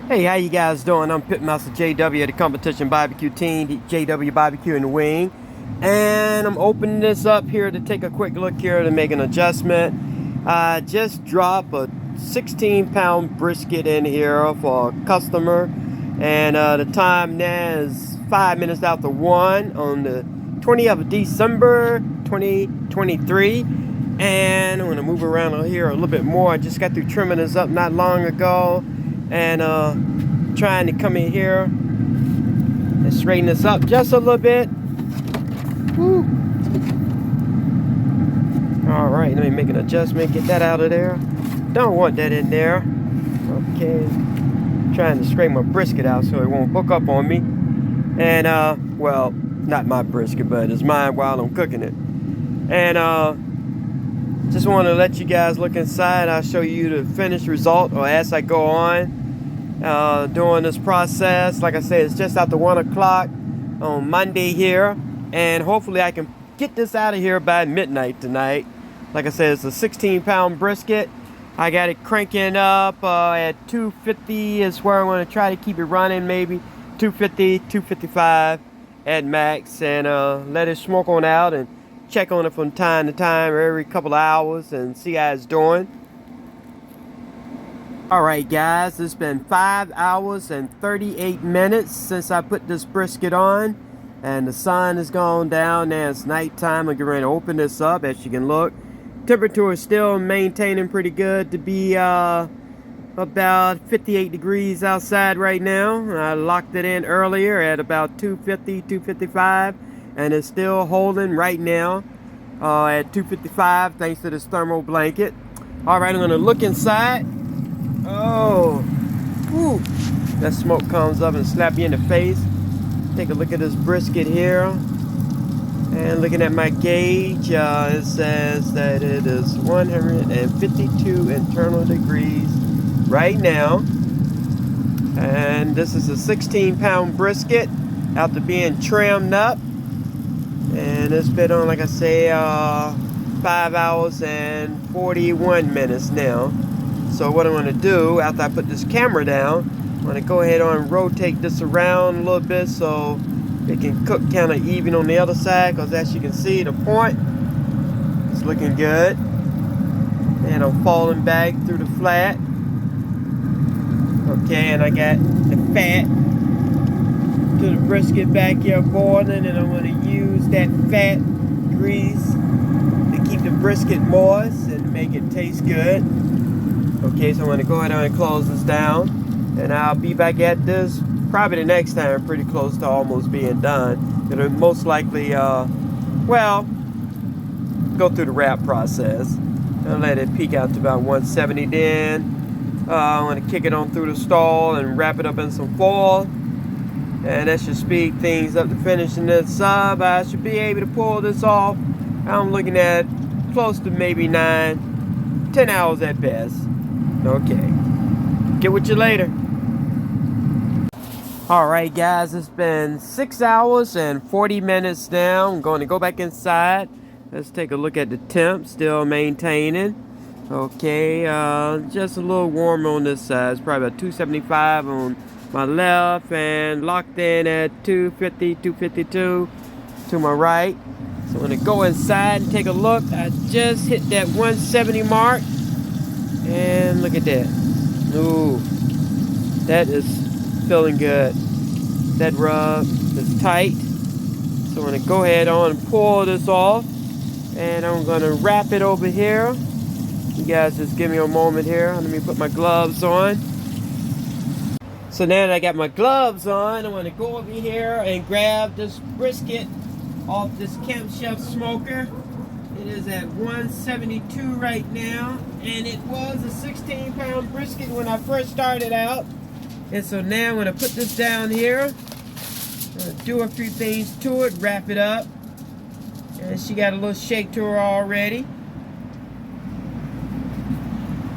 Hey, how you guys doing? I'm Pitmaster JW of the competition barbecue team, the JW Barbecue in the Wing. And I'm opening this up here to take a quick look here to make an adjustment. I just dropped a 16-pound brisket in here for a customer. And the time now is 5 minutes after 1 on the 20th of December 2023. And I'm going to move around here a little bit more. I just got through trimming this up not long ago. And trying to come in here and straighten this up just a little bit. Woo. All right, let me make an adjustment, get that out of there. Don't want that in there. Okay, trying to scrape my brisket out so it won't hook up on me. And well, not my brisket, but it's mine while I'm cooking it. And just want to let you guys look inside. I'll show you the finished result, or as I go on during this process. Like I said, it's just after 1 o'clock on Monday here, and hopefully I can get this out of here by midnight tonight. Like I said, it's a 16-pound brisket. I got it cranking up at 250 is where I'm going to try to keep it running, maybe 250, 255 at max, and let it smoke on out and check on it from time to time, every couple of hours, and see how it's doing. Alright guys, it's been 5 hours and 38 minutes since I put this brisket on, and the sun has gone down. Now it's nighttime. I'm getting ready to open this up. As you can look, temperature is still maintaining pretty good to be about 58 degrees outside right now. I locked it in earlier at about 250, 255, and it's still holding right now at 255 thanks to this thermal blanket. Alright, I'm going to look inside. Oh, whew. That smoke comes up and slap you in the face. Take a look at this brisket here. And looking at my gauge, it says that it is 152 internal degrees right now. And this is a 16-pound brisket after being trimmed up. And it's been on, like I say, 5 hours and 41 minutes now. So what I'm going to do after I put this camera down, I'm going to go ahead and rotate this around a little bit so it can cook kind of even on the other side, because as you can see, the point is looking good. And I'm falling back through the flat. Okay, and I got the fat to the brisket back here boiling, and I'm going to use that fat grease to keep the brisket moist and make it taste good. Okay, so I'm going to go ahead and close this down, and I'll be back at this probably the next time, pretty close to almost being done. It'll most likely, well, go through the wrap process. I'll let it peak out to about 170 then. I'm going to kick it on through the stall and wrap it up in some foil. And that should speed things up to finishing this up. I should be able to pull this off. I'm looking at close to maybe 9-10 hours at best. Okay, get with you later. Alright guys, it's been 6 hours and 40 minutes now. I'm going to go back inside. Let's take a look at the temp, still maintaining. Okay, just a little warmer on this side. It's probably about 275 on my left, and locked in at 250, 252 to my right. So I'm going to go inside and take a look. I just hit that 170 mark. And look at that. Ooh, that is feeling good. That rub is tight. So I'm going to go ahead on and pull this off. And I'm going to wrap it over here. You guys just give me a moment here. Let me put my gloves on. So now that I got my gloves on, I'm going to go over here and grab this brisket off this Camp Chef smoker. It is at 172 right now, and it was a 16-pound brisket when I first started out. And so now I'm going to put this down here, do a few things to it, wrap it up. And she got a little shake to her already.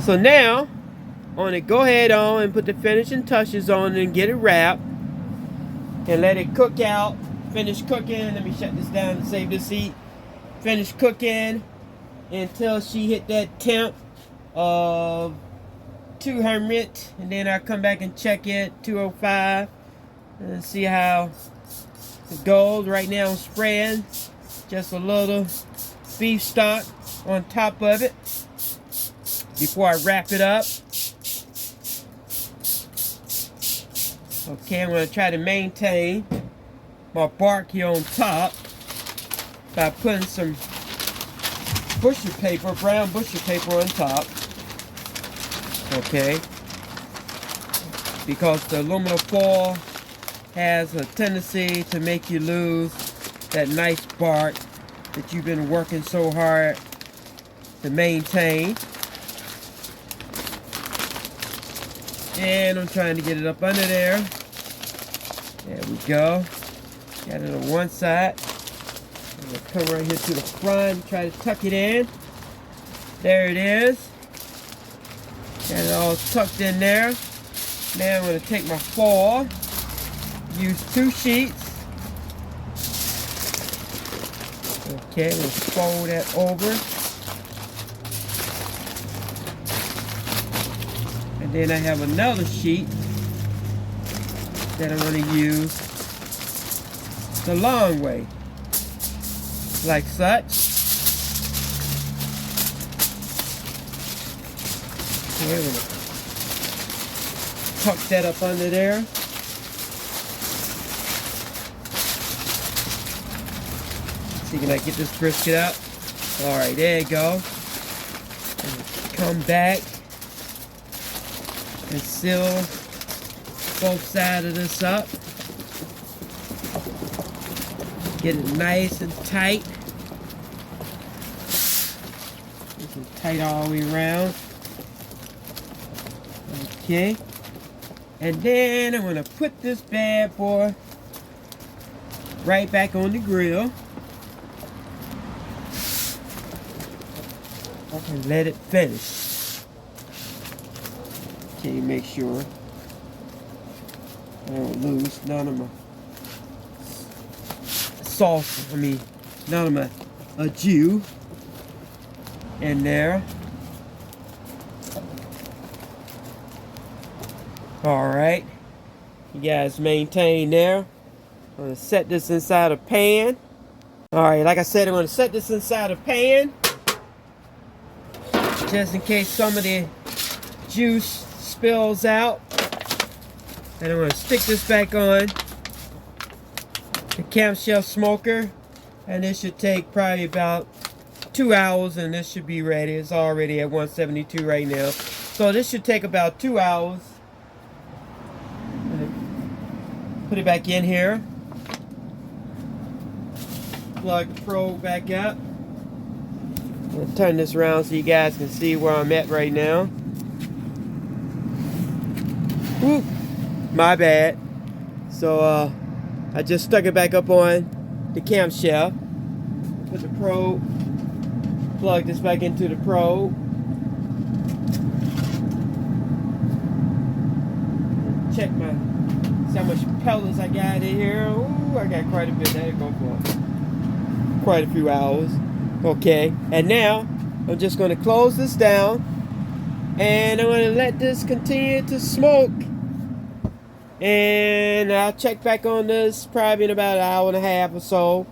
So now I'm going to go ahead on and put the finishing touches on and get it wrapped and let it cook out. Finish cooking. Let me shut this down and save this heat. Finish cooking until she hit that temp of 200, and then I'll come back and check it 205 and see how it goes. Right now I'm spraying just a little beef stock on top of it before I wrap it up. Okay, I'm going to try to maintain my bark here on top by putting some busher paper, brown busher paper on top. Okay, because the aluminum foil has a tendency to make you lose that nice bark that you've been working so hard to maintain. And I'm trying to get it up under there. There we go. Got it on one side. I'm going to come right here to the front, try to tuck it in. There it is. Got it all tucked in there. Now I'm going to take my foil, use 2 sheets. Okay, I'm going to fold that over. And then I have another sheet that I'm going to use the long way, like such. Okay, I'm going to tuck that up under there. See, can I get this brisket up? Alright, there you go. And come back and seal both sides of this up. Get it nice and tight. Nice and tight all the way around. Okay. And then I'm going to put this bad boy right back on the grill. And let it finish. Okay, make sure I don't lose none of my sauce, none of my jus in there. Alright, you guys maintain there. I'm going to set this inside a pan. Alright, like I said, I'm going to set this inside a pan just in case some of the juice spills out. And I'm going to stick this back on the camshaft smoker, and this should take probably about 2 hours, and this should be ready. It's already at 172 right now, so this should take about 2 hours. Put it back in here, plug the probe back up. I'm going to turn this around so you guys can see where I'm at right now. Whoop, my bad. So I just stuck it back up on the camshaft. Put the probe, plug this back into the probe. Check see how much pellets I got in here. Ooh, I got quite a bit. There you go for quite a few hours. Okay, and now I'm just going to close this down, and I'm going to let this continue to smoke, and I'll check back on this probably in about an hour and a half or so.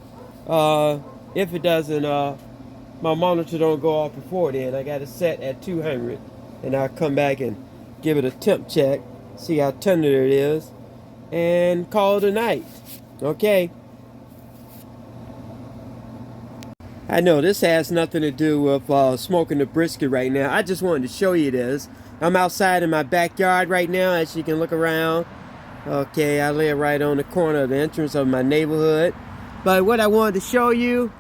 If it doesn't, my monitor don't go off before then. I got it set at 200, and I'll come back and give it a temp check, see how tender it is, and call it a night. Okay. I know this has nothing to do with smoking the brisket right now. I just wanted to show you this. I'm outside in my backyard right now, as you can look around. Okay, I live right on the corner of the entrance of my neighborhood. But what I wanted to show you,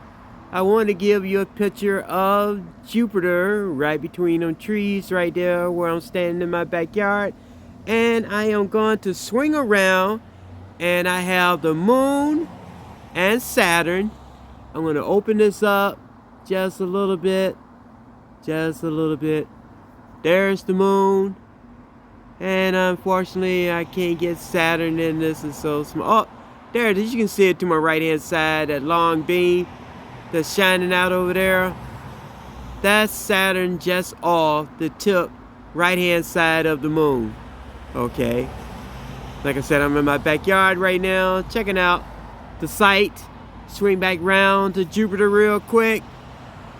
I wanted to give you a picture of Jupiter right between them trees right there where I'm standing in my backyard. And I am going to swing around, and I have the moon and Saturn. I'm going to open this up just a little bit. Just a little bit. There's the moon. And unfortunately, I can't get Saturn in this. It's so small. Oh, there it is. You can see it to my right-hand side. That long beam that's shining out over there. That's Saturn just off the tip right-hand side of the moon. Okay. Like I said, I'm in my backyard right now, checking out the site. Swing back round to Jupiter real quick.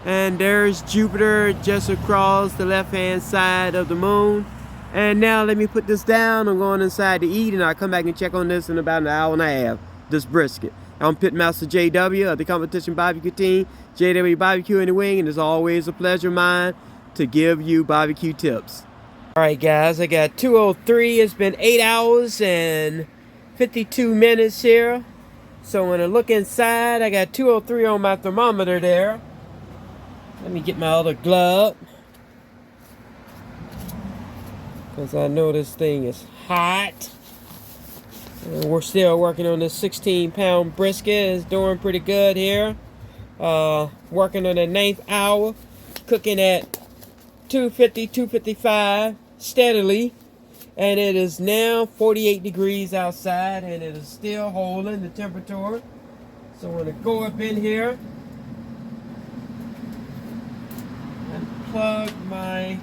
And there's Jupiter just across the left-hand side of the moon. And now let me put this down. I'm going inside to eat, and I'll come back and check on this in about an hour and a half. This brisket. I'm Pitmaster JW of the competition barbecue team, JW Barbecue in the Wing, and it's always a pleasure of mine to give you barbecue tips. Alright guys, I got 2:03. It's been 8 hours and 52 minutes here. So when I look inside, I got 2:03 on my thermometer there. Let me get my other glove, because I know this thing is hot. And we're still working on this 16-pound brisket. It's doing pretty good here. Working on the 9th hour, cooking at 250, 255 steadily. And it is now 48 degrees outside, and it is still holding the temperature. So I'm going to go up in here and plug my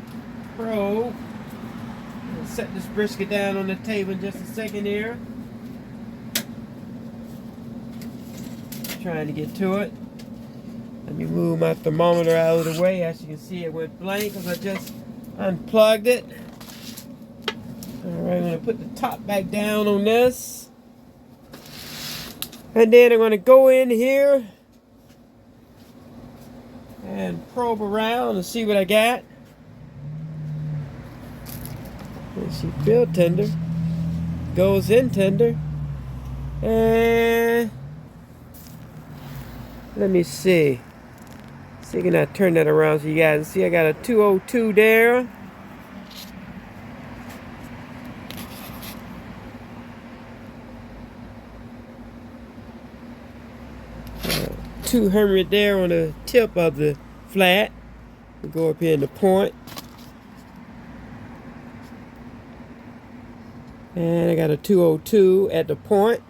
probe. I'll set this brisket down on the table in just a second here. Trying to get to it. Let me move my thermometer out of the way. As you can see, it went blank because I just unplugged it. Alright, I'm going to put the top back down on this. And then I'm going to go in here and probe around and see what I got. And she feels tender. Goes in tender. And let me see. See, can I turn that around so you guys can see I got a 202 there. 200 there on the tip of the flat. We'll go up here in the point. And I got a 202 at the point.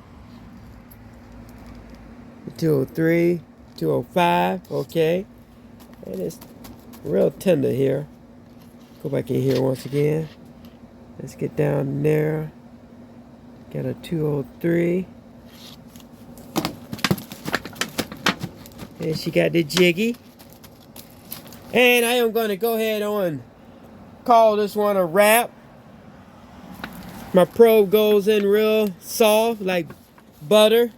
203, 205, okay. And it's real tender here. Go back in here once again. Let's get down there. Got a 203. And she got the jiggy. And I am going to go ahead on call this one a wrap. My probe goes in real soft like butter.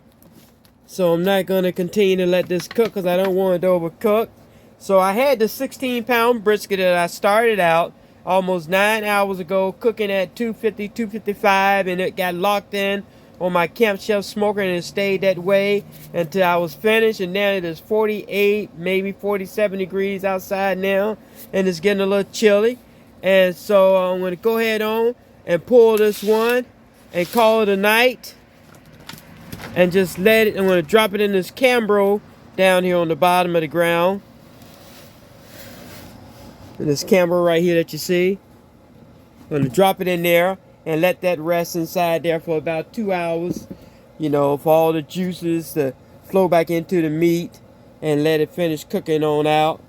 So I'm not going to continue to let this cook because I don't want it to overcook. So I had the 16-pound brisket that I started out almost 9 hours ago cooking at 250, 255, and it got locked in on my camp chef smoker, and it stayed that way until I was finished. And now it is 48, maybe 47 degrees outside now, and it's getting a little chilly. And so I'm going to go ahead on and pull this one and call it a night. And just let it, I'm going to drop it in this Cambro down here on the bottom of the ground. And this Cambro right here that you see. I'm going to drop it in there and let that rest inside there for about 2 hours. You know, for all the juices to flow back into the meat and let it finish cooking on out.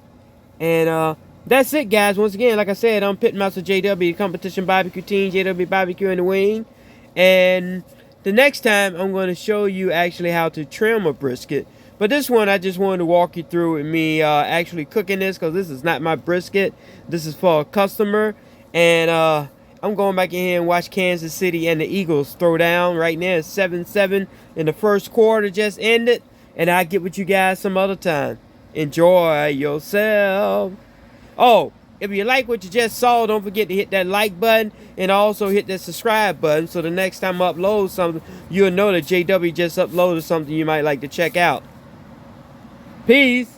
And that's it, guys. Once again, like I said, I'm Pitmaster JW, competition barbecue team, JW Barbecue in the Wing. And the next time, I'm going to show you actually how to trim a brisket. But this one, I just wanted to walk you through with me actually cooking this, because this is not my brisket. This is for a customer. And I'm going back in here and watch Kansas City and the Eagles throw down. Right now, it's 7-7 in the first quarter just ended. And I'll get with you guys some other time. Enjoy yourself. Oh, if you like what you just saw, don't forget to hit that like button and also hit that subscribe button, so the next time I upload something, you'll know that JW just uploaded something you might like to check out. Peace.